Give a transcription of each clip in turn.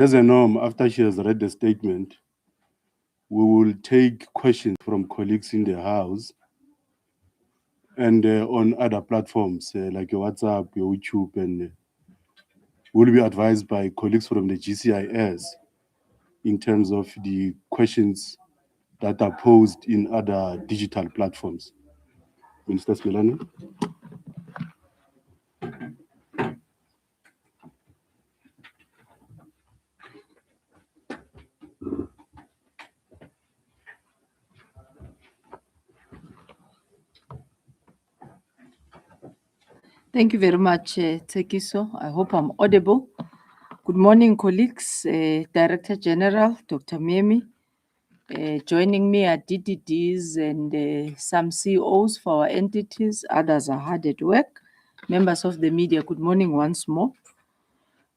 As a norm, after she has read the statement, we will take questions from colleagues in the House and on other platforms like your WhatsApp, your YouTube, and will be advised by colleagues from the GCIS in terms of the questions that are posed in other digital platforms. Minister Simelane. Thank you very much, Tekiso. I hope I'm audible. Good morning, colleagues. Director General, Dr. Memi. Joining me are DDDs and some CEOs for our entities. Others are hard at work. Members of the media, good morning once more.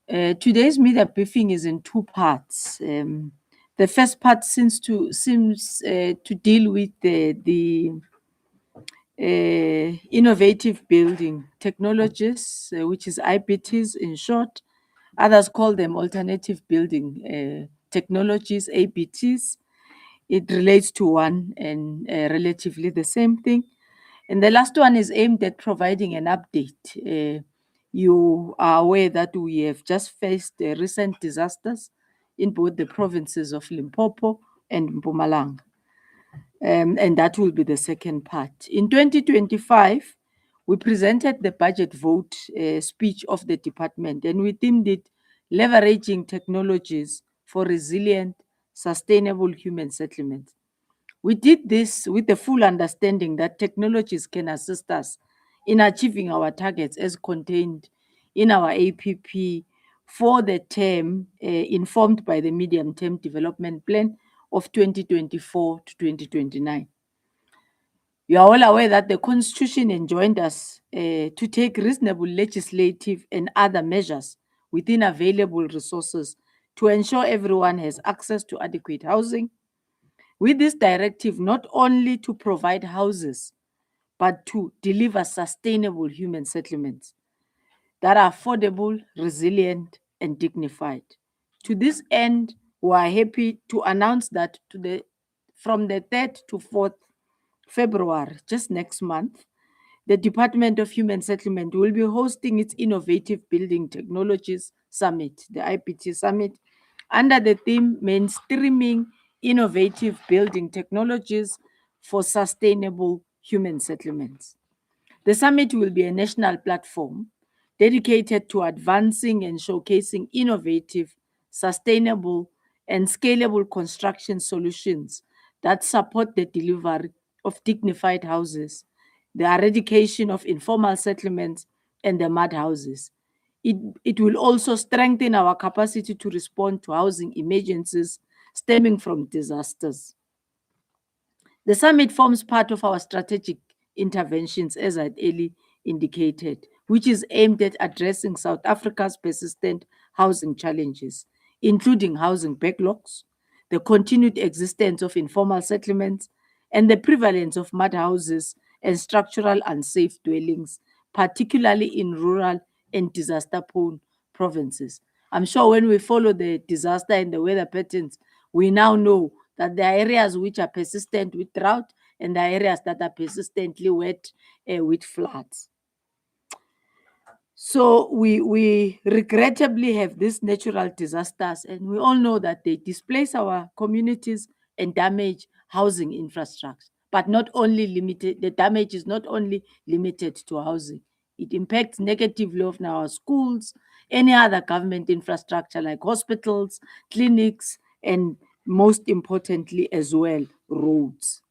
Today's media briefing is in two parts. The first part seems to deal with the innovative building technologies, which is IBTs in short. Others call them alternative building technologies, ABTs. It relates to one and relatively the same thing. And the last one is aimed at providing an update. You are aware that we have just faced recent disasters in both the provinces of Limpopo and Mpumalanga. And that will be the second part. In 2025, we presented the budget vote speech of the department, and we themed it leveraging technologies for resilient, sustainable human settlements. We did this with the full understanding that technologies can assist us in achieving our targets as contained in our APP for the term informed by the medium-term development plan of 2024 to 2029. You are all aware that the Constitution enjoined us to take reasonable legislative and other measures within available resources to ensure everyone has access to adequate housing. With this directive, not only to provide houses, but to deliver sustainable human settlements that are affordable, resilient, and dignified. To this end, we are happy to announce that from the 3rd to 4th February, just next month, the Department of Human Settlement will be hosting its Innovative Building Technologies Summit, the IPT Summit, under the theme Mainstreaming Innovative Building Technologies for Sustainable Human Settlements. The summit will be a national platform dedicated to advancing and showcasing innovative, sustainable, and scalable construction solutions that support the delivery of dignified houses, the eradication of informal settlements, and the mud houses. It will also strengthen our capacity to respond to housing emergencies stemming from disasters. The summit forms part of our strategic interventions, as I earlier indicated, which is aimed at addressing South Africa's persistent housing challenges, including housing backlogs, the continued existence of informal settlements, and the prevalence of mud houses and structural unsafe dwellings, particularly in rural and disaster-prone provinces. I'm sure when we follow the disaster and the weather patterns, we now know that there are areas which are persistent with drought and there are areas that are persistently wet with floods. So we regrettably have these natural disasters, and we all know that they displace our communities and damage housing infrastructure. But not only limited, the damage is not only limited to housing. It impacts negatively on our schools, any other government infrastructure like hospitals, clinics, and most importantly as well, roads.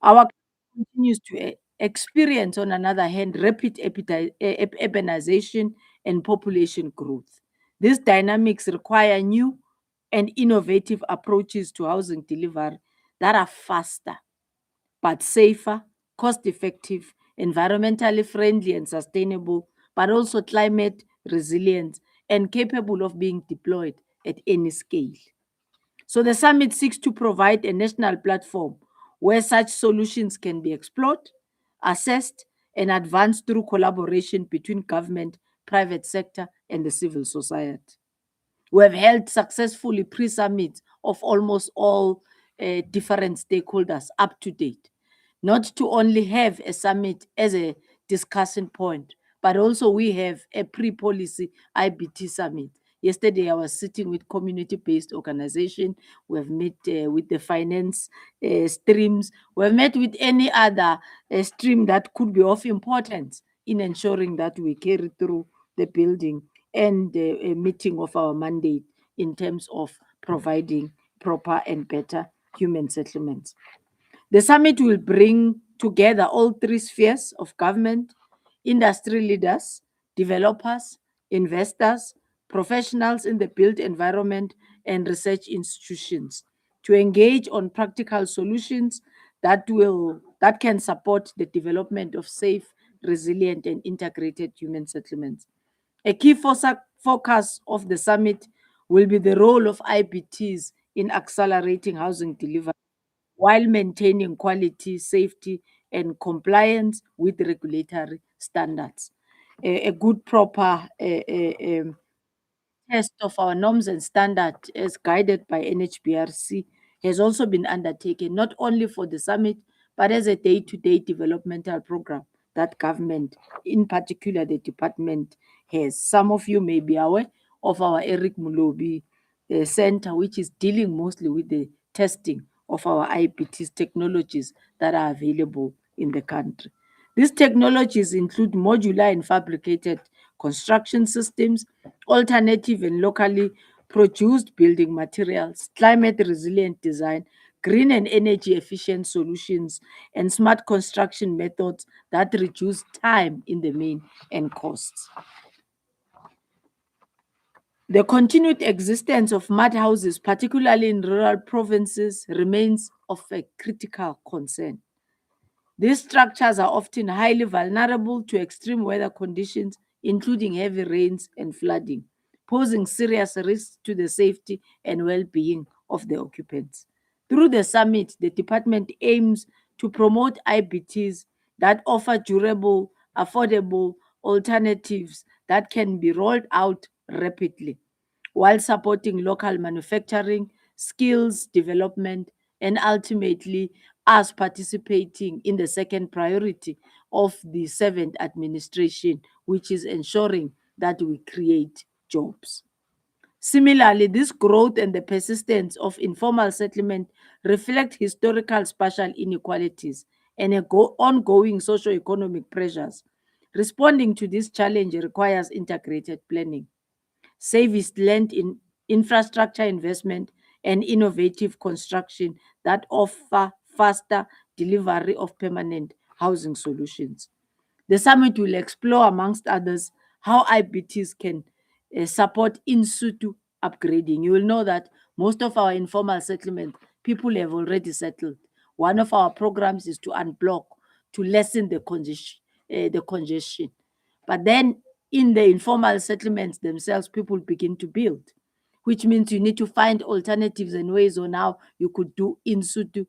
Our continues to experience, on another hand, rapid urbanization and population growth. These dynamics require new and innovative approaches to housing delivery that are faster, but safer, cost-effective, environmentally friendly and sustainable, but also climate resilient and capable of being deployed at any scale. So the summit seeks to provide a national platform where such solutions can be explored, assessed, and advanced through collaboration between government, private sector, and the civil society. We have held successfully pre-summits of almost all different stakeholders up to date, not to only have a summit as a discussion point, but also we have a pre-policy IBT summit. Yesterday, I was sitting with community-based organization. We have met with the finance streams. We have met with any other stream that could be of importance in ensuring that we carry through the building and a meeting of our mandate in terms of providing proper and better human settlements. The summit will bring together all three spheres of government, industry leaders, developers, investors, professionals in the built environment, and research institutions to engage on practical solutions that can support the development of safe, resilient, and integrated human settlements. A key focus of the summit will be the role of IBTs in accelerating housing delivery while maintaining quality, safety, and compliance with regulatory standards. A good, proper test of our norms and standards as guided by NHBRC has also been undertaken, not only for the summit, but as a day-to-day developmental program that government, in particular the department, has. Some of you may be aware of our Eric Mulobi center, which is dealing mostly with the testing of our IPTs technologies that are available in the country. These technologies include modular and fabricated construction systems, alternative and locally produced building materials, climate resilient design, green and energy efficient solutions, and smart construction methods that reduce time in the main and costs. The continued existence of mud houses, particularly in rural provinces, remains of a critical concern. These structures are often highly vulnerable to extreme weather conditions, including heavy rains and flooding, posing serious risks to the safety and well being of the occupants. Through the summit, the department aims to promote IBTs that offer durable, affordable alternatives that can be rolled out rapidly while supporting local manufacturing, skills development, and ultimately us participating in the second priority of the seventh administration, which is ensuring that we create jobs. Similarly, this growth and the persistence of informal settlement reflect historical spatial inequalities and ongoing socio-economic pressures. Responding to this challenge requires integrated planning, savings lent in infrastructure investment, and innovative construction that offer faster delivery of permanent housing solutions. The summit will explore, amongst others, how IBTs can support in situ upgrading. You will know that most of our informal settlement, people have already settled. One of our programs is to unblock, to lessen the congestion. But then in the informal settlements themselves, people begin to build, which means you need to find alternatives and ways on how you could do in situ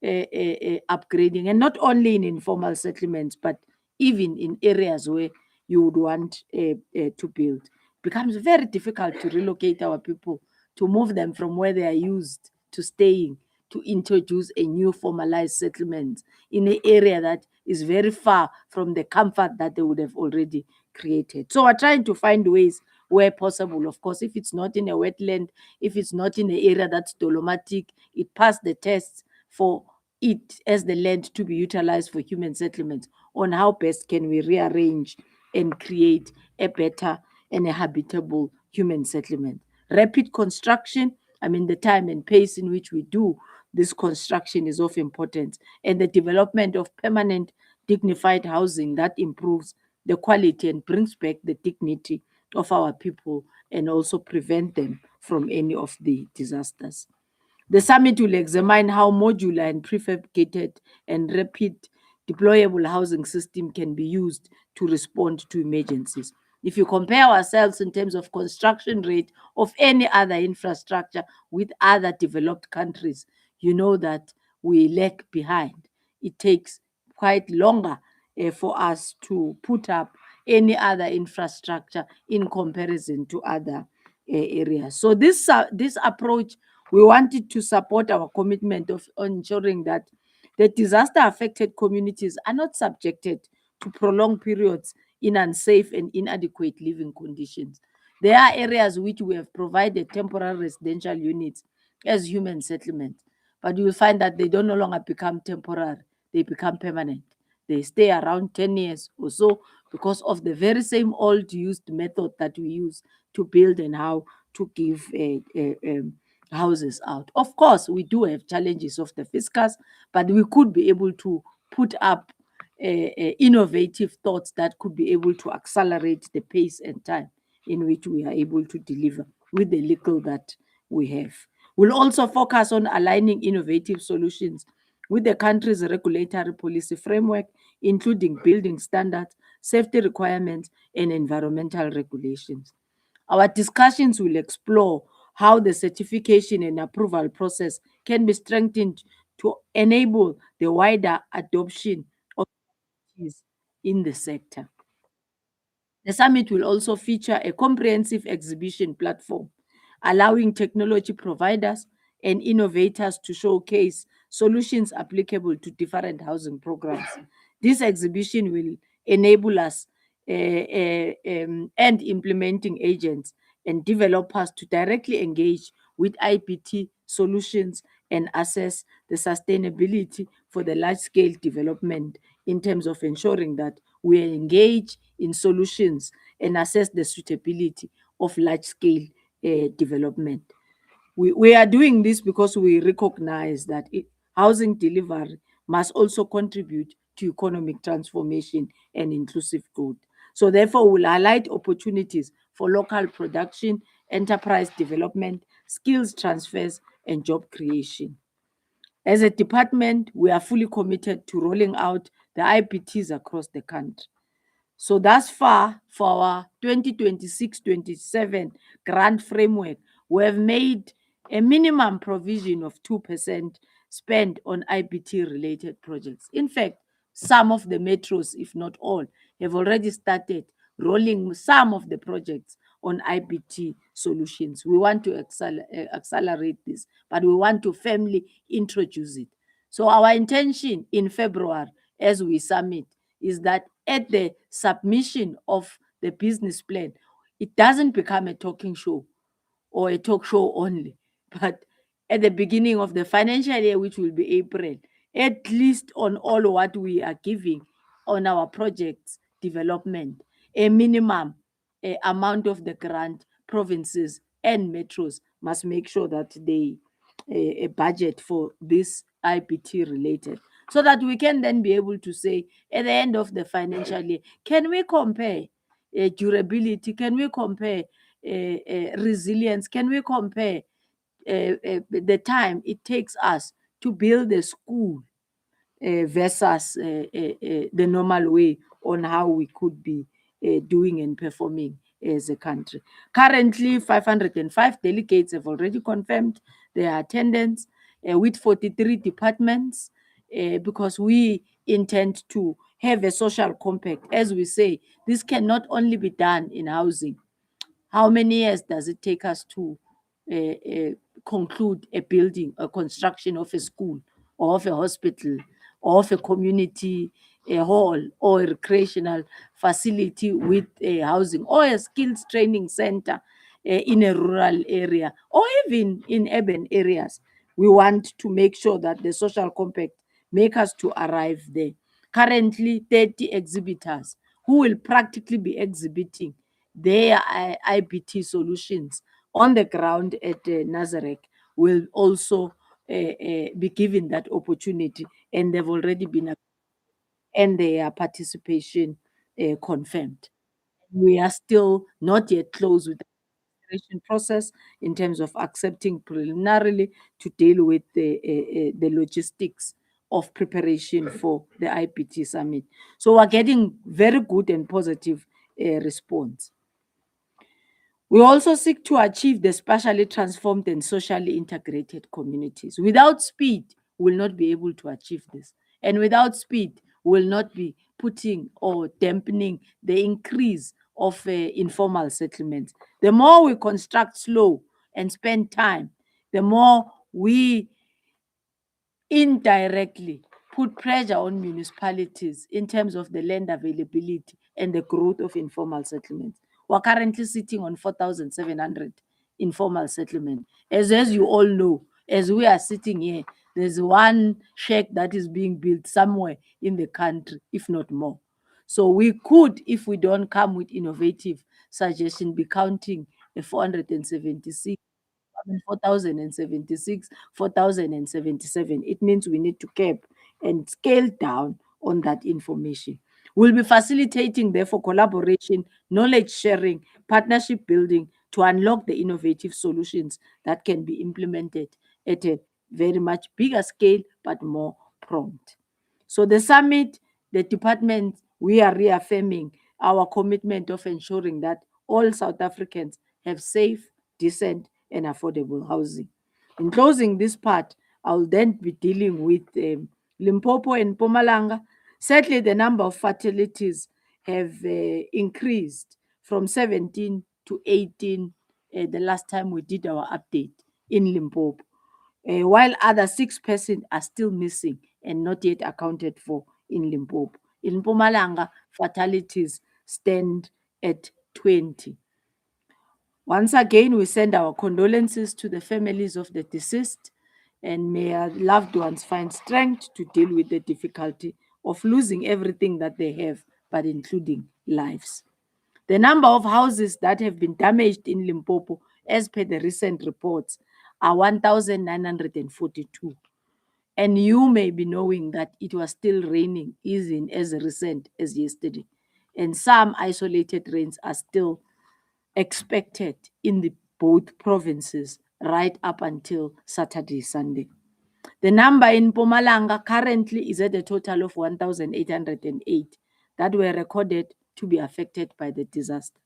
upgrading, and not only in informal settlements, but even in areas where you would want to build. It becomes very difficult to relocate our people, to move them from where they are used to staying, to introduce a new formalized settlement in an area that is very far from the comfort that they would have already created. So we're trying to find ways where possible. Of course, if it's not in a wetland, if it's not in an area that's dolomitic, it passed the tests for it as the land to be utilized for human settlements. On how best can we rearrange and create a better and a habitable human settlement. Rapid construction, I mean, the time and pace in which we do this construction is of importance, and the development of permanent, dignified housing that improves the quality and brings back the dignity of our people and also prevent them from any of the disasters. The summit will examine how modular and prefabricated and rapid deployable housing system can be used to respond to emergencies. If you compare ourselves in terms of construction rate of any other infrastructure with other developed countries, you know that we lag behind. It takes quite longer for us to put up any other infrastructure in comparison to other areas. So this approach, we wanted to support our commitment of ensuring that the disaster-affected communities are not subjected to prolonged periods in unsafe and inadequate living conditions. There are areas which we have provided temporary residential units as human settlements, but you will find that they don't no longer become temporary, they become permanent. They stay around 10 years or so because of the very same old used method that we use to build and how to give houses out. Of course, we do have challenges of the fiscus, but we could be able to put up innovative thoughts that could be able to accelerate the pace and time in which we are able to deliver with the little that we have. We'll also focus on aligning innovative solutions with the country's regulatory policy framework, including building standards, safety requirements, and environmental regulations. Our discussions will explore how the certification and approval process can be strengthened to enable the wider adoption of these in the sector. The summit will also feature a comprehensive exhibition platform, allowing technology providers and innovators to showcase solutions applicable to different housing programs. This exhibition will enable us and implementing agents and developers to directly engage with IPT solutions and assess the sustainability for the large scale development in terms of ensuring that we engage in solutions and assess the suitability of large scale development. We are doing this because we recognize that housing delivery must also contribute to economic transformation and inclusive growth. So therefore, we'll highlight opportunities for local production, enterprise development, skills transfers, and job creation. As a department, we are fully committed to rolling out the IPTs across the country. So thus far, for our 2026-27 grant framework, we have made a minimum provision of 2% spent on IPT-related projects. In fact, some of the metros, if not all, have already started rolling some of the projects on IPT solutions. We want to accelerate this, but we want to firmly introduce it. So our intention in February, as we summit, is that at the submission of the business plan, it doesn't become a talking show or a talk show only, but at the beginning of the financial year, which will be April, at least on all what we are giving on our projects development, a minimum amount of the grant, provinces and metros must make sure that they a budget for this IPT related, so that we can then be able to say at the end of the financial year, can we compare durability? Can we compare resilience? Can we compare the time it takes us to build a school versus the normal way on how we could be doing and performing as a country? Currently, 505 delegates have already confirmed their attendance with 43 departments because we intend to have a social compact. As we say, this cannot only be done in housing. How many years does it take us to conclude a building, a construction of a school or of a hospital or of a community a hall or a recreational facility with a housing or a skills training center in a rural area or even in urban areas? We want to make sure that the social compact make us to arrive there. Currently, 30 exhibitors who will practically be exhibiting their IPT solutions on the ground at Nazareth will also be given that opportunity, and they've already been and their participation confirmed. We are still not yet closed with the registration process in terms of accepting preliminarily to deal with the logistics of preparation for the IPT summit. So we're getting very good and positive response. We also seek to achieve the spatially transformed and socially integrated communities. Without speed, we will not be able to achieve this. And without speed, we will not be putting or dampening the increase of informal settlements. The more we construct slow and spend time, the more we indirectly put pressure on municipalities in terms of the land availability and the growth of informal settlements. We're currently sitting on 4,700 informal settlement. As you all know, as we are sitting here, there's one shack that is being built somewhere in the country, if not more. So we could, if we don't come with innovative suggestion, be counting a 476 4,076, 4,077. It means we need to cap and scale down on that information. We'll be facilitating, therefore, collaboration, knowledge sharing, partnership building to unlock the innovative solutions that can be implemented at a very much bigger scale, but more prompt. So the summit, the department, we are reaffirming our commitment of ensuring that all South Africans have safe, decent, and affordable housing. In closing this part, I'll then be dealing with Limpopo and Mpumalanga. Sadly, the number of fatalities have increased from 17 to 18 the last time we did our update in Limpopo, while other 6% are still missing and not yet accounted for in Limpopo. In Mpumalanga, fatalities stand at 20. Once again, we send our condolences to the families of the deceased, and may our loved ones find strength to deal with the difficulty of losing everything that they have, but including lives. The number of houses that have been damaged in Limpopo, as per the recent reports, are 1,942. And you may be knowing that it was still raining even as recent as yesterday. And some isolated rains are still expected in the both provinces right up until Saturday, Sunday. The number in Mpumalanga currently is at a total of 1,808 that were recorded to be affected by the disaster.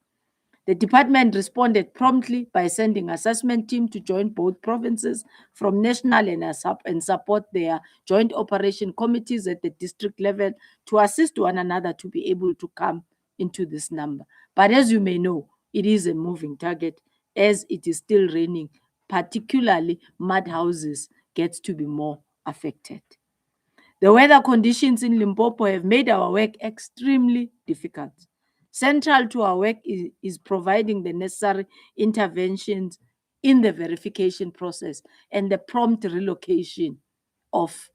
The department responded promptly by sending assessment team to join both provinces from national and support their joint operation committees at the district level to assist one another to be able to come into this number. But as you may know, it is a moving target as it is still raining, particularly mud houses gets to be more affected. The weather conditions in Limpopo have made our work extremely difficult. Central to our work is providing the necessary interventions in the verification process and the prompt relocation of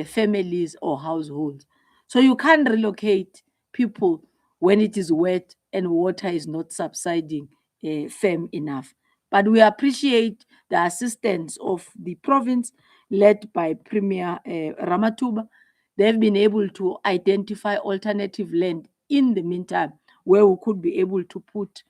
families or households. So you can't relocate people when it is wet and water is not subsiding firm enough. But we appreciate the assistance of the province led by Premier Ramatuba. They've been able to identify alternative land in the meantime where we could be able to put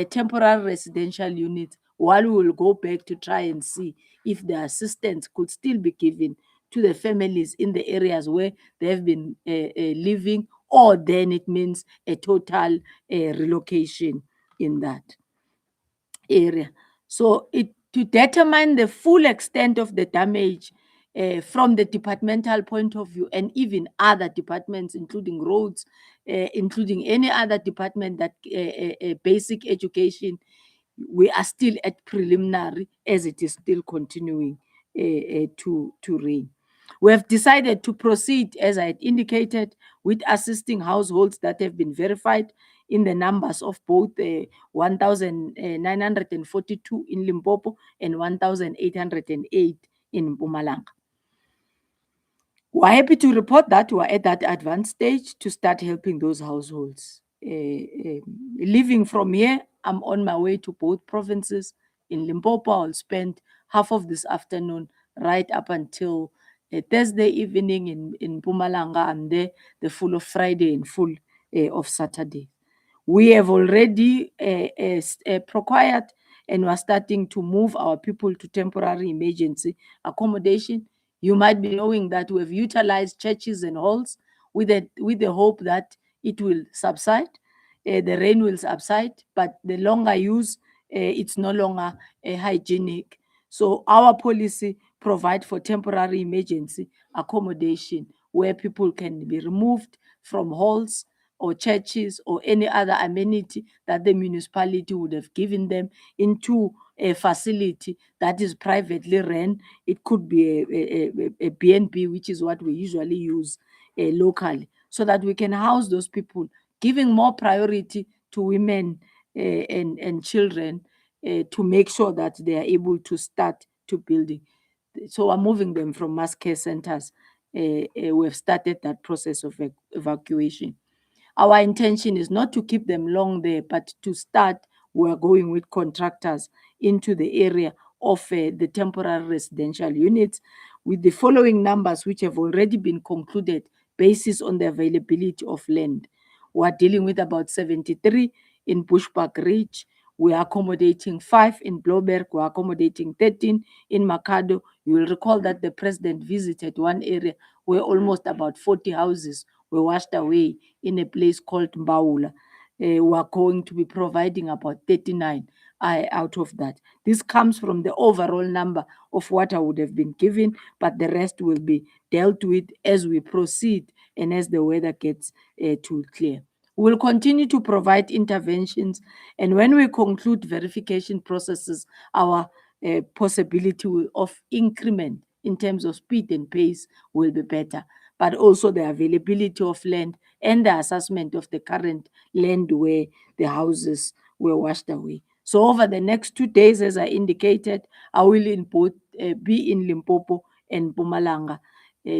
temporary residential units while we will go back to try and see if the assistance could still be given to the families in the areas where they've been living, or then it means a total relocation in that area. So to determine the full extent of the damage from the departmental point of view, and even other departments, including roads, including any other department that basic education, we are still at preliminary as it is still continuing to rain. We have decided to proceed, as I had indicated, with assisting households that have been verified in the numbers of both 1,942 in Limpopo and 1,808 in Mpumalanga. We're happy to report that we're at that advanced stage to start helping those households. Leaving from here, I'm on my way to both provinces. In Limpopo, I'll spend half of this afternoon right up until Thursday evening. In Mpumalanga, I'm there the full of Friday and full of Saturday. We have already procured and we're starting to move our people to temporary emergency accommodation. You might be knowing that we've utilized churches and halls with the hope that it will subside, the rain will subside, but the longer use, it's no longer hygienic. So our policy provide for temporary emergency accommodation where people can be removed from halls or churches or any other amenity that the municipality would have given them into a facility that is privately run. It could be a B&B, which is what we usually use locally, so that we can house those people, giving more priority to women and children to make sure that they are able to start to building. So we're moving them from mass care centers. We've started that process of evacuation. Our intention is not to keep them long there, but to start, we're going with contractors into the area of the temporary residential units with the following numbers, which have already been concluded based on the availability of land. We're dealing with about 73 in Bushbuck Ridge. We are accommodating 5 in Bloberg. We're accommodating 13 in Makado. You will recall that the president visited one area where almost about 40 houses were washed away in a place called Mbaula. We are going to be providing about 39 out of that. This comes from the overall number of what I would have been given, but the rest will be dealt with as we proceed and as the weather gets too clear. We will continue to provide interventions, and when we conclude verification processes, our possibility of increment in terms of speed and pace will be better, but also the availability of land and the assessment of the current land where the houses were washed away. So over the next 2 days, as I indicated, I will be in Limpopo and Mpumalanga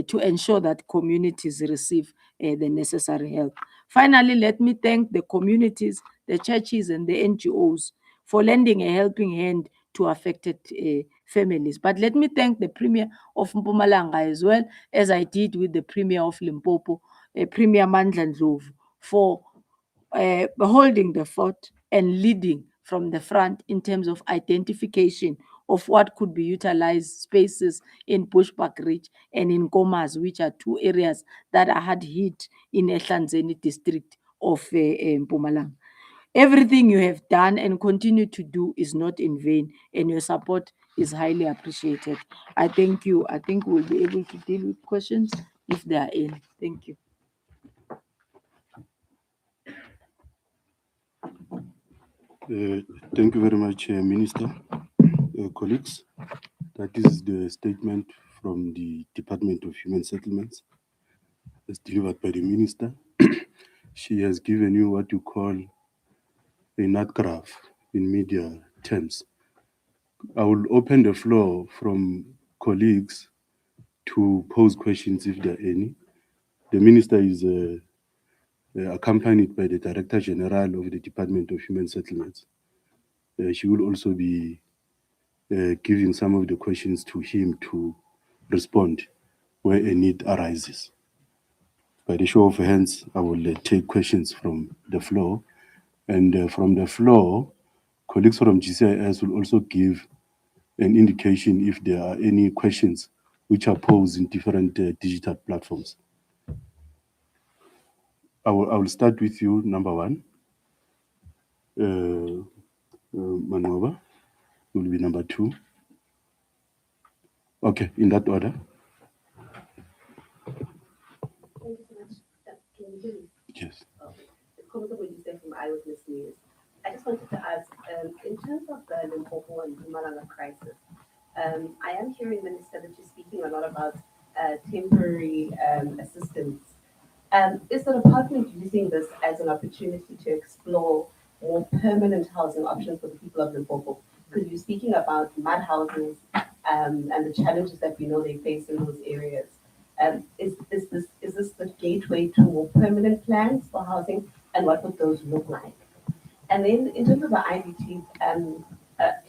to ensure that communities receive the necessary help. Finally, let me thank the communities, the churches, and the NGOs for lending a helping hand to affected families. But let me thank the Premier of Mpumalanga as well, as I did with the Premier of Limpopo, Premier Mandla Ndlovu, for holding the fort and leading from the front in terms of identification of what could be utilized spaces in Bushbuck Ridge and in Komas, which are 2 areas that are hard hit in Ehlanzeni district of Mpumalanga. Everything you have done and continue to do is not in vain, and your support is highly appreciated. I thank you. I think we'll be able to deal with questions if there are any. Thank you. Thank you very much, Minister. Colleagues, that is the statement from the Department of Human Settlements as delivered by the Minister. She has given you what you call a nut graph in media terms. I will open the floor from colleagues to pose questions if there are any. The Minister is accompanied by the Director General of the Department of Human Settlements. She will also be giving some of the questions to him to respond where a need arises. By the show of hands, I will take questions from the floor. And from the floor, colleagues from GCIS will also give an indication if there are any questions which are posed in different digital platforms. I will start with you, number 1. Manova will be number 2. Okay, in that order. Thank you so much. Can you hear me? Yes. Comfortable you said from Eyewitness News. I just wanted to ask, in terms of the Limpopo and Mpumalanga crisis, I am hearing, Minister, that you're speaking a lot about temporary assistance. Is the department using this as an opportunity to explore more permanent housing options for the people of Limpopo? Because you're speaking about mud houses and the challenges that we know they face in those areas. Is this the gateway to more permanent plans for housing, and what would those look like? And then in terms of the IBTs,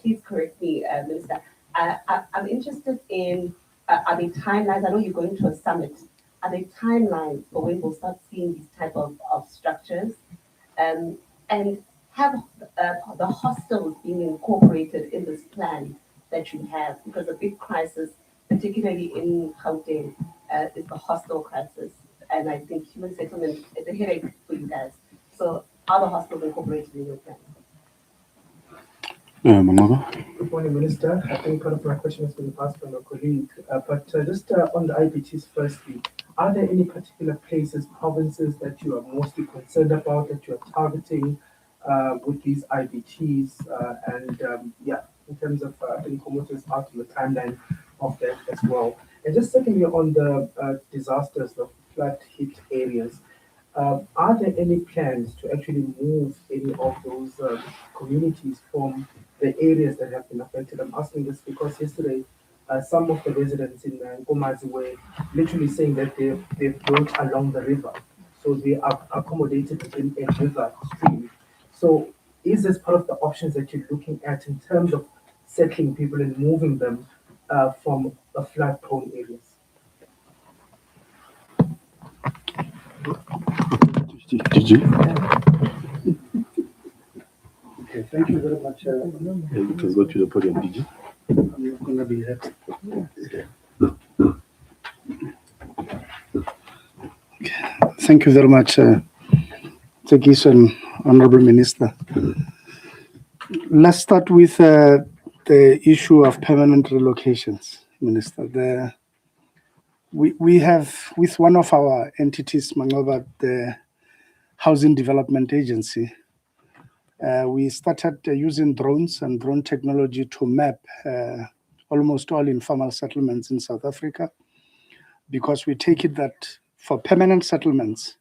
please correct me, Minister. I'm interested in, are there timelines? I know you're going to a summit. Are there timelines for when we'll start seeing these type of structures? And have the hostels being incorporated in this plan that you have? Because a big crisis, particularly in Gauteng, is the hostel crisis. And I think human settlement is a headache for you guys. So are the hostels incorporated in your plan? Manova? Good morning, Minister. I think part of my question has been asked by my colleague, but just on the IBTs firstly, are there any particular places, provinces that you are mostly concerned about, that you are targeting with these IBTs? In terms of any comments out on the timeline of that as well. And just secondly, on the disasters, the flood hit areas, are there any plans to actually move any of those communities from the areas that have been affected? I'm asking this because yesterday, some of the residents in Nkomazi were literally saying that they've built along the river. So they are accommodated within a river stream. So is this part of the options that you're looking at in terms of settling people and moving them from the flood-prone areas? DG? Okay, thank you very much. You can go to the podium, DG. I'm not going to be happy. Thank you very much, Tekis and Honorable Minister. Let's start with the issue of permanent relocations, Minister. We have, with one of our entities, Mangoba, the Housing Development Agency, we started using drones and drone technology to map almost all informal settlements in South Africa, because we take it that for permanent settlements,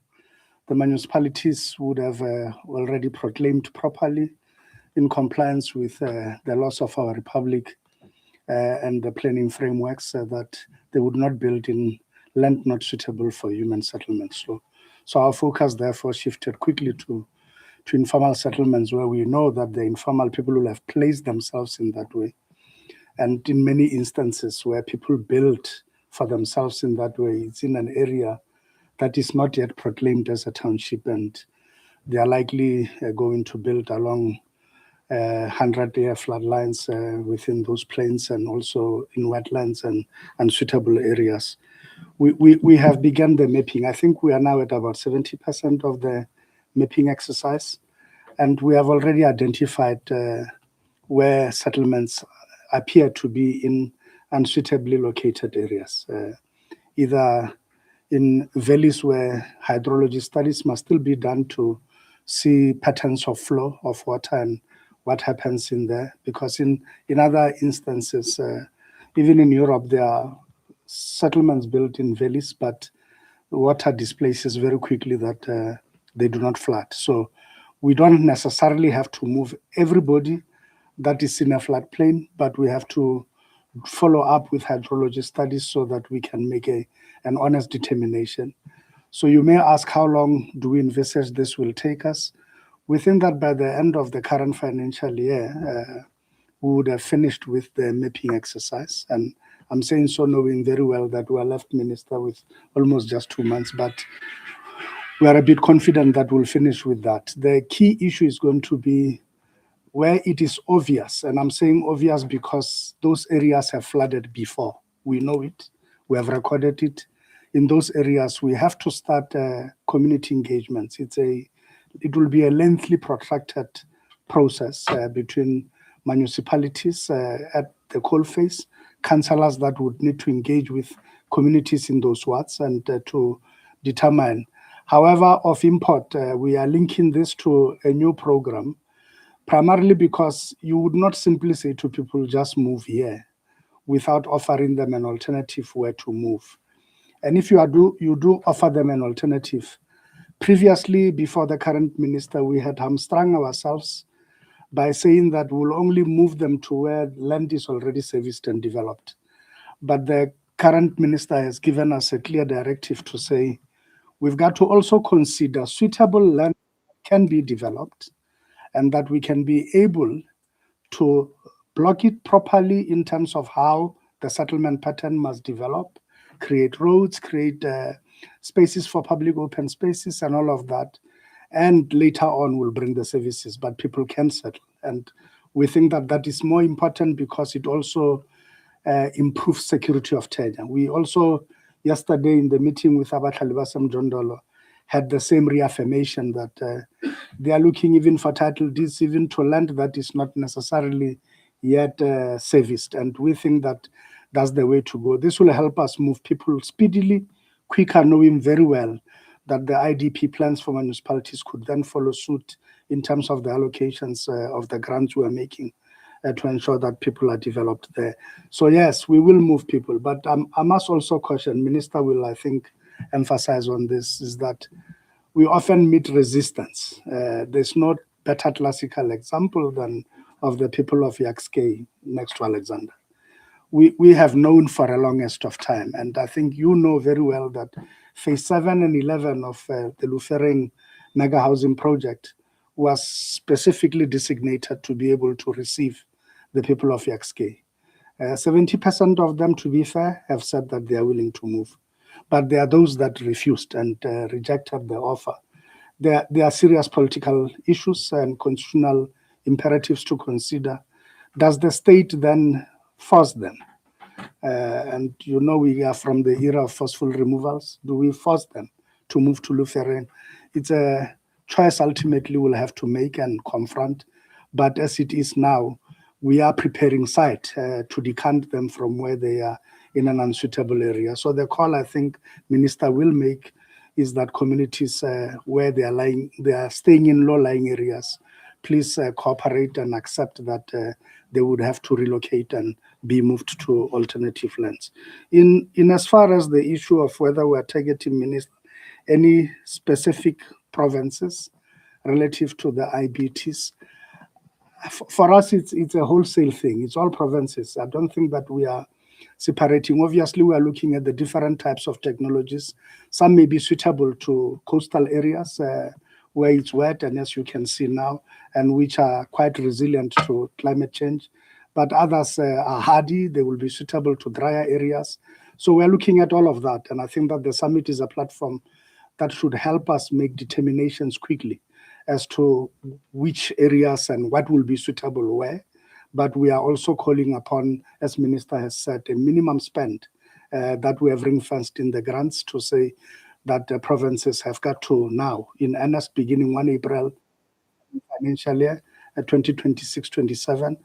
the municipalities would have already proclaimed properly in compliance with the laws of our republic and the planning frameworks that they would not build in land not suitable for human settlements. So our focus therefore shifted quickly to informal settlements, where we know that the informal people will have placed themselves in that way. And in many instances where people built for themselves in that way, it's in an area that is not yet proclaimed as a township, and they are likely going to build along 100-year floodlines within those plains, and also in wetlands and unsuitable areas. We have begun the mapping. I think we are now at about 70% of the mapping exercise, and we have already identified where settlements appear to be in unsuitably located areas, either in valleys where hydrology studies must still be done to see patterns of flow of water and what happens in there. Because in other instances, even in Europe, there are settlements built in valleys, but water displaces very quickly that they do not flood. So we don't necessarily have to move everybody that is in a floodplain, but we have to follow up with hydrology studies so that we can make an honest determination. So you may ask, how long do we envisage this will take us? We think that by the end of the current financial year, we would have finished with the mapping exercise. And I'm saying so knowing very well that we are left, Minister, with almost just 2 months, but we are a bit confident that we'll finish with that. The key issue is going to be where it is obvious, and I'm saying obvious because those areas have flooded before. We know it, we have recorded it. In those areas, we have to start community engagements. It will be a lengthy, protracted process between municipalities at the coalface, councillors that would need to engage with communities in those wards and to determine. However, of import, we are linking this to a new program, primarily because you would not simply say to people, just move here, without offering them an alternative where to move. And if you do offer them an alternative, previously, before the current minister, we had hamstrung ourselves by saying that we'll only move them to where land is already serviced and developed. But the current minister has given us a clear directive to say, we've got to also consider suitable land can be developed, and that we can be able to block it properly in terms of how the settlement pattern must develop, create roads, create spaces for public open spaces and all of that. And later on, we'll bring the services, but people can settle. And we think that that is more important because it also improves security of tenure. We also, yesterday in the meeting with Abatlhalibasam Jondolo, had the same reaffirmation that they are looking even for title deeds, even to land that is not necessarily yet serviced. And we think that that's the way to go. This will help us move people speedily, quicker, knowing very well that the IDP plans for municipalities could then follow suit in terms of the allocations of the grants we are making to ensure that people are developed there. So yes, we will move people, but I must also caution, Minister will, I think, emphasize on this, is that we often meet resistance. There's no better classical example than of the people of Yaxkay next to Alexander. We have known for a longest of time, and I think you know very well that phase 7 and 11 of the Lufering mega housing project was specifically designated to be able to receive the people of Yaxkay. 70% of them, to be fair, have said that they are willing to move. But there are those that refused and rejected the offer. There are serious political issues and constitutional imperatives to consider. Does the state then force them? And you know we are from the era of forceful removals. Do we force them to move to Luferen? It's a choice ultimately we'll have to make and confront. But as it is now, we are preparing site to decant them from where they are in an unsuitable area. So the call I think Minister will make is that communities where they are staying in low-lying areas, please cooperate and accept that they would have to relocate and be moved to alternative lands. In as far as the issue of whether we are targeting, Minister, any specific provinces relative to the IBTs, for us, it's a wholesale thing. It's all provinces. I don't think that we are separating. Obviously, we are looking at the different types of technologies. Some may be suitable to coastal areas where it's wet, and as you can see now, and which are quite resilient to climate change. But others are hardy. They will be suitable to drier areas. So we're looking at all of that. And I think that the summit is a platform that should help us make determinations quickly as to which areas and what will be suitable where. But we are also calling upon, as Minister has said, a minimum spend that we have ring-fenced in the grants to say that the provinces have got to now, in earnest, beginning 1 April financial year, 2026-27,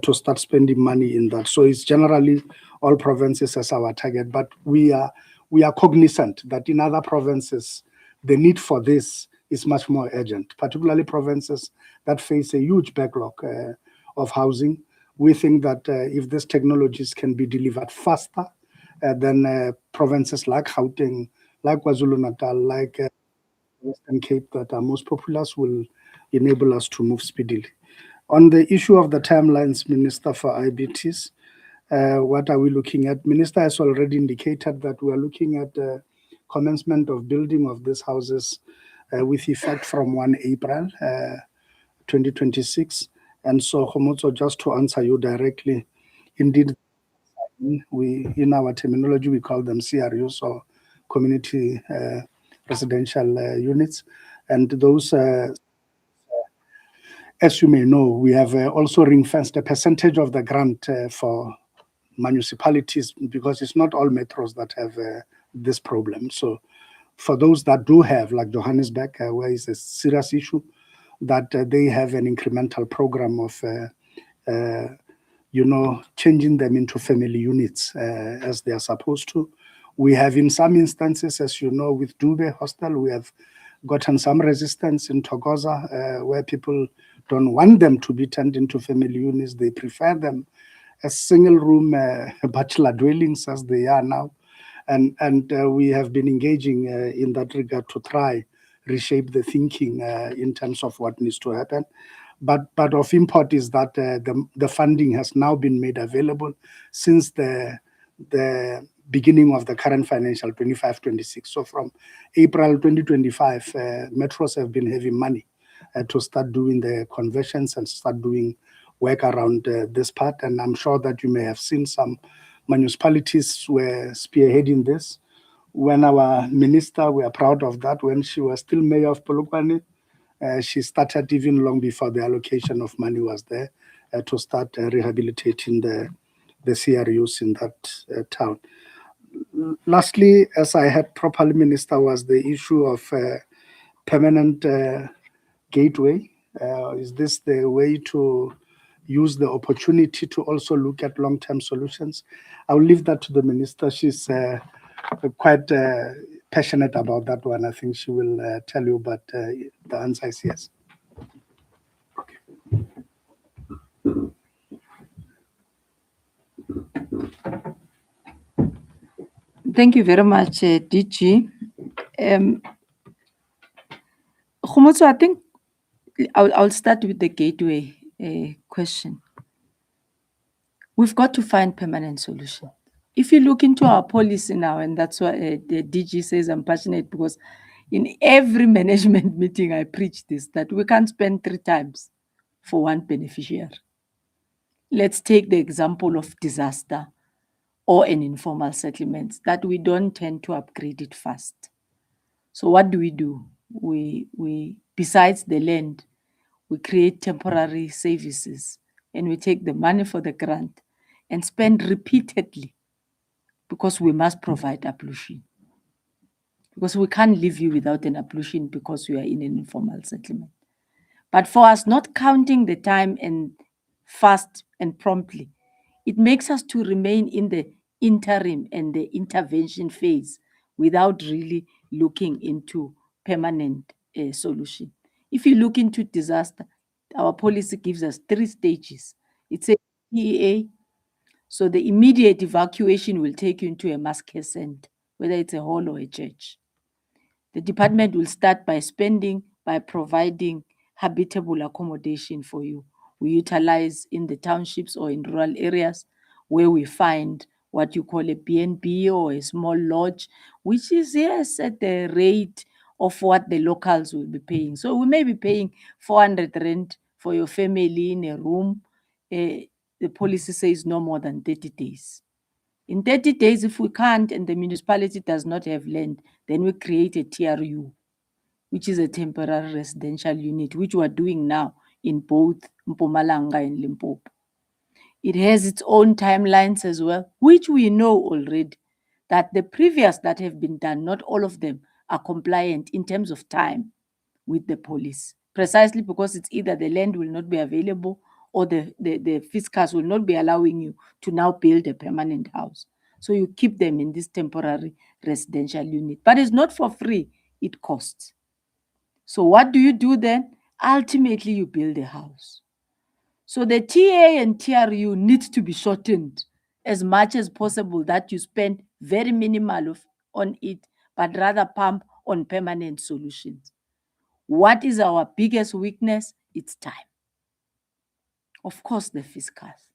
to start spending money in that. So it's generally all provinces as our target, but we are cognizant that in other provinces, the need for this is much more urgent, particularly provinces that face a huge backlog of housing. We think that if these technologies can be delivered faster, then provinces like Gauteng, like KwaZulu-Natal, like Western Cape that are most populous will enable us to move speedily. On the issue of the timelines, Minister, for IBTs, what are we looking at? Minister has already indicated that we are looking at commencement of building of these houses with effect from 1 April 2026. And so, Homotso, just to answer you directly, indeed, in our terminology, we call them CRUs, or community residential units. And those, as you may know, we have also ring-fenced a percentage of the grant for municipalities, because it's not all metros that have this problem. So for those that do have, like Johannesburg, where it's a serious issue, that they have an incremental program of changing them into family units as they are supposed to. We have, in some instances, as you know, with Dube Hostel, we have gotten some resistance in Togoza, where people don't want them to be turned into family units. They prefer them as single-room bachelor dwellings as they are now. And we have been engaging in that regard to try reshape the thinking in terms of what needs to happen. But of import is that the funding has now been made available since the beginning of the current financial 25-26. So from April 2025, metros have been having money to start doing the conversions and start doing work around this part. And I'm sure that you may have seen some municipalities were spearheading this. When our minister, we are proud of that, when she was still mayor of Polokwane, she started even long before the allocation of money was there to start rehabilitating the CRUs in that town. Lastly, as I had properly, Minister, was the issue of permanent gateway. Is this the way to use the opportunity to also look at long-term solutions. I'll leave that to the minister. She's quite passionate about that one. I think she will tell you, but the answer is yes. Thank you very much, DG. Khomotso, I think I'll start with the gateway question. We've got to find permanent solution. If you look into our policy now, and that's why the DG says I'm passionate, because in every management meeting I preach this, that we can't spend 3 times for one beneficiary. Let's take the example of disaster or an informal settlement, that we don't tend to upgrade it fast. So what do? We besides the land, we create temporary services, and we take the money for the grant and spend repeatedly, because we must provide ablution. Because we can't leave you without an ablution because you are in an informal settlement. But for us not counting the time and fast and promptly, it makes us to remain in the interim and the intervention phase without really looking into permanent solution. If you look into disaster, our policy gives us 3 stages. It's a PEA, so the immediate evacuation will take you into a mass care center, whether it's a hall or a church. The department will start by providing habitable accommodation for you. We utilize in the townships or in rural areas where we find what you call a B&B or a small lodge, which is, yes, at the rate of what the locals will be paying. So we may be paying 400 rand for your family in a room. The policy says no more than 30 days. In 30 days, if we can't and the municipality does not have land, then we create a TRU, which is a temporary residential unit, which we are doing now in both Mpumalanga and Limpopo. It has its own timelines as well, which we know already, that the previous that have been done, not all of them are compliant in terms of time with the police, precisely because it's either the land will not be available or the fiscus will not be allowing you to now build a permanent house. So you keep them in this temporary residential unit. But it's not for free, it costs. So what do you do then? Ultimately, you build a house. So the TA and TRU needs to be shortened as much as possible, that you spend very minimal on it, but rather pump on permanent solutions. What is our biggest weakness? It's time. Of course, the fiscus.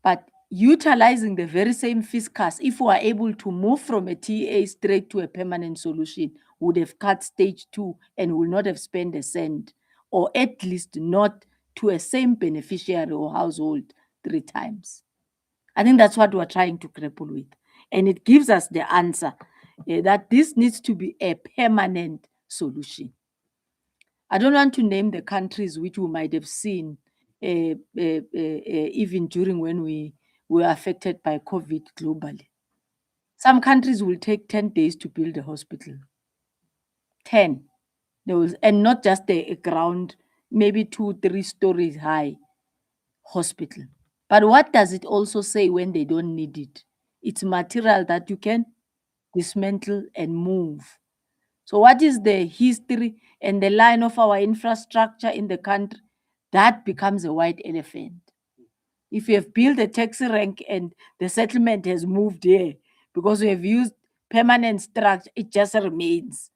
But utilizing the very same fiscus, if we are able to move from a TA straight to a permanent solution, would have cut stage 2 and will not have spent a cent, or at least not to a same beneficiary or household 3 times. I think that's what we're trying to grapple with. And it gives us the answer that this needs to be a permanent solution. I don't want to name the countries which we might have seen even during when we were affected by COVID globally. Some countries will take 10 days to build a hospital. 10. And not just a ground, maybe 2-3 stories high hospital. But what does it also say when they don't need it? It's material that you can dismantle and move. So what is the history and the line of our infrastructure in the country? That becomes a white elephant. If you have built a taxi rank and the settlement has moved here because we have used permanent structure, it just remains.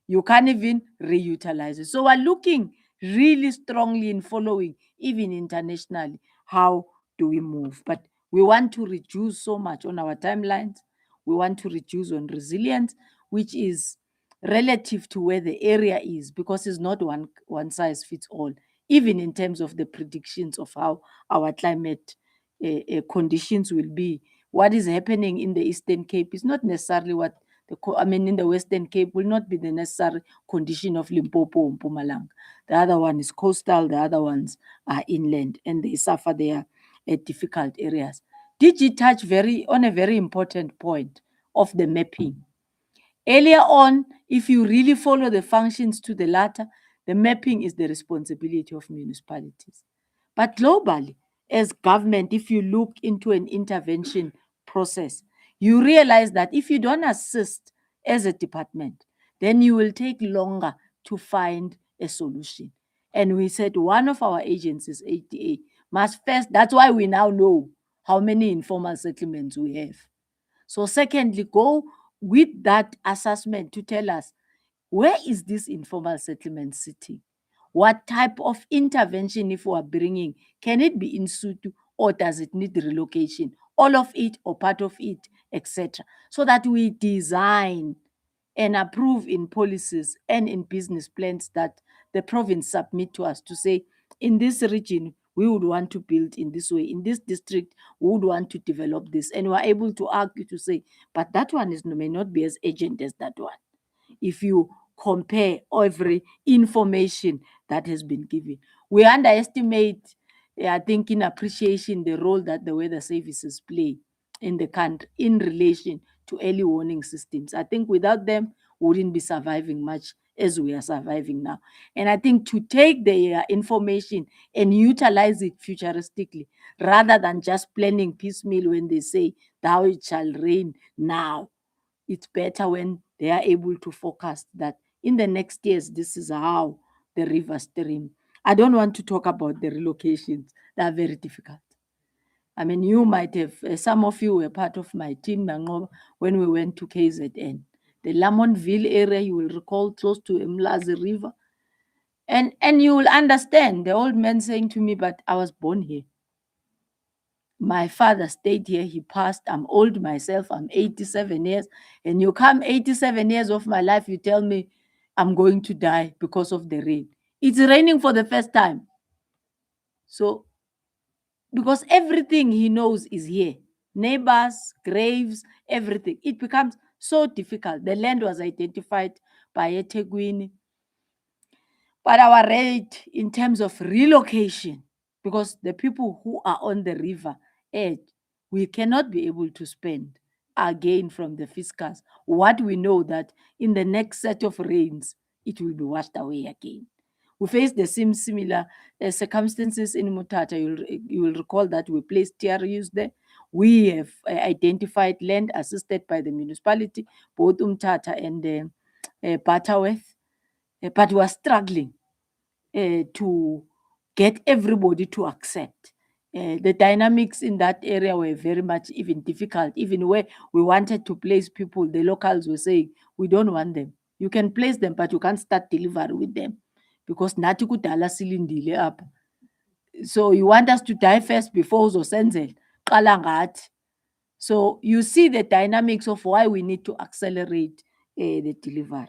You can't even reutilize it. So we're looking really strongly in following, even internationally, how do we move? But we want to reduce so much on our timelines. We want to reduce on resilience, which is relative to where the area is, because it's not one size fits all, even in terms of the predictions of how our climate conditions will be. What is happening in the Eastern Cape is not necessarily what in the Western Cape will not be the necessary condition of Limpopo or Mpumalanga. The other one is coastal, the other ones are inland, and they suffer their difficult areas. DG touch on a very important point of the mapping. Earlier on, if you really follow the functions to the latter, The mapping is the responsibility of municipalities. But globally, as government, if you look into an intervention process, you realize that if you don't assist as a department, then you will take longer to find a solution. And we said one of our agencies, ATA, must first, that's why we now know how many informal settlements we have. So secondly, go with that assessment to tell us, where is this informal settlement sitting? What type of intervention, if we are bringing, can it be in situ or does it need relocation? All of it or part of it, etc. So that we design and approve in policies and in business plans that the province submit to us to say, in this region, we would want to build in this way. In this district, we would want to develop this. And we're able to argue to say, but that one may not be as urgent as that one. If you compare every information that has been given. We underestimate, I think, in appreciation, the role that the weather services play in the country in relation to early warning systems. I think without them, we wouldn't be surviving much as we are surviving now. And I think to take the information and utilize it futuristically, rather than just planning piecemeal when they say, thou it shall rain now, it's better when they are able to forecast that in the next years, this is how the river stream. I don't want to talk about the relocations. They are very difficult. I mean, you might have, some of you were part of my team when we went to KZN. The Lamontville area, you will recall, close to Mlazi River. And you will understand the old man saying to me, but I was born here. My father stayed here, he passed. I'm old myself, I'm 87 years. And you come 87 years of my life, you tell me I'm going to die because of the rain. It's raining for the first time. So, because everything he knows is here, neighbors, graves, everything, it becomes so difficult. The land was identified by eThekwini. But our rate in terms of relocation, because the people who are on the river edge, we cannot be able to spend again from the fiscals what we know that in the next set of rains, it will be washed away again. We face the same similar circumstances in Mutata. You will recall that we placed TRUs there. We have identified land assisted by the municipality, both Umtata and Butterworth, but we are struggling to get everybody to accept. The dynamics in that area were very much even difficult. Even where we wanted to place people, the locals were saying, we don't want them. You can place them, but you can't start delivery with them because nathi kudala silindile apha. So you want us to die first before uzosenzela qala ngathi. So you see the dynamics of why we need to accelerate the delivery.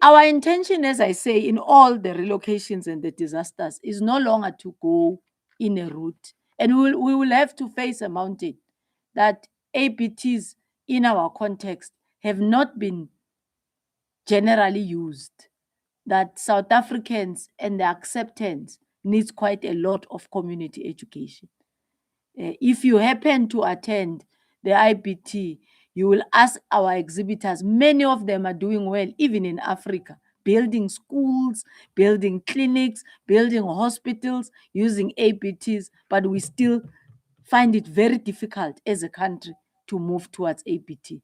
Our intention, as I say, in all the relocations and the disasters is no longer to go in a route. And we will have to face a mountain that APTs in our context have not been generally used. That South Africans and the acceptance needs quite a lot of community education. If you happen to attend the IPT, you will ask our exhibitors, many of them are doing well, even in Africa, building schools, building clinics, building hospitals, using APTs, but we still find it very difficult as a country to move towards APT.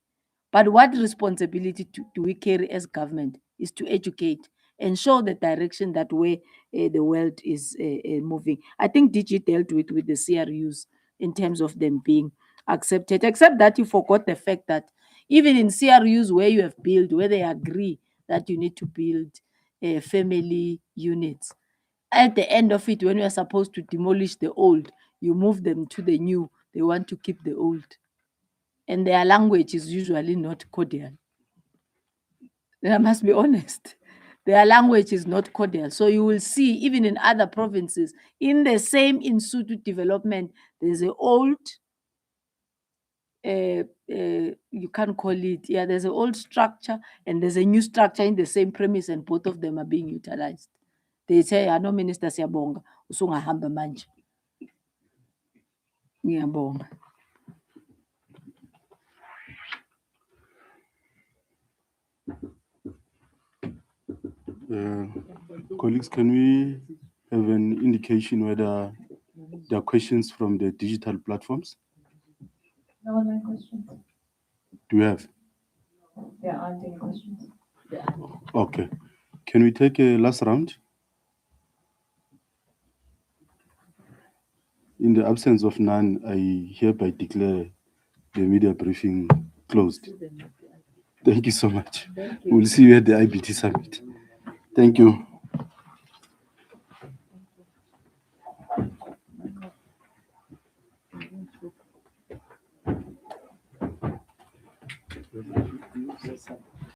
But what responsibility do we carry as government is to educate and show the direction that way the world is moving. I think DG dealt with the CRUs in terms of them being accepted, except that you forgot the fact that even in CRUs where you have built, where they agree that you need to build family units, at the end of it, when you are supposed to demolish the old, you move them to the new, they want to keep the old. And their language is usually not cordial. I must be honest. Their language is not cordial. So you will see, even in other provinces, in the same institute development, there's an old, you can't call it, there's an old structure and there's a new structure in the same premise, and both of them are being utilized. They say, I know Minister Siyabonga, usungahamba manje. Ngiyabonga. Colleagues, can we have an indication whether there are questions from the digital platforms? No online questions. Do we have? There aren't any questions. Okay. Can we take a last round? In the absence of none, I hereby declare the media briefing closed. Thank you so much. We'll see you at the IBT summit. Thank you.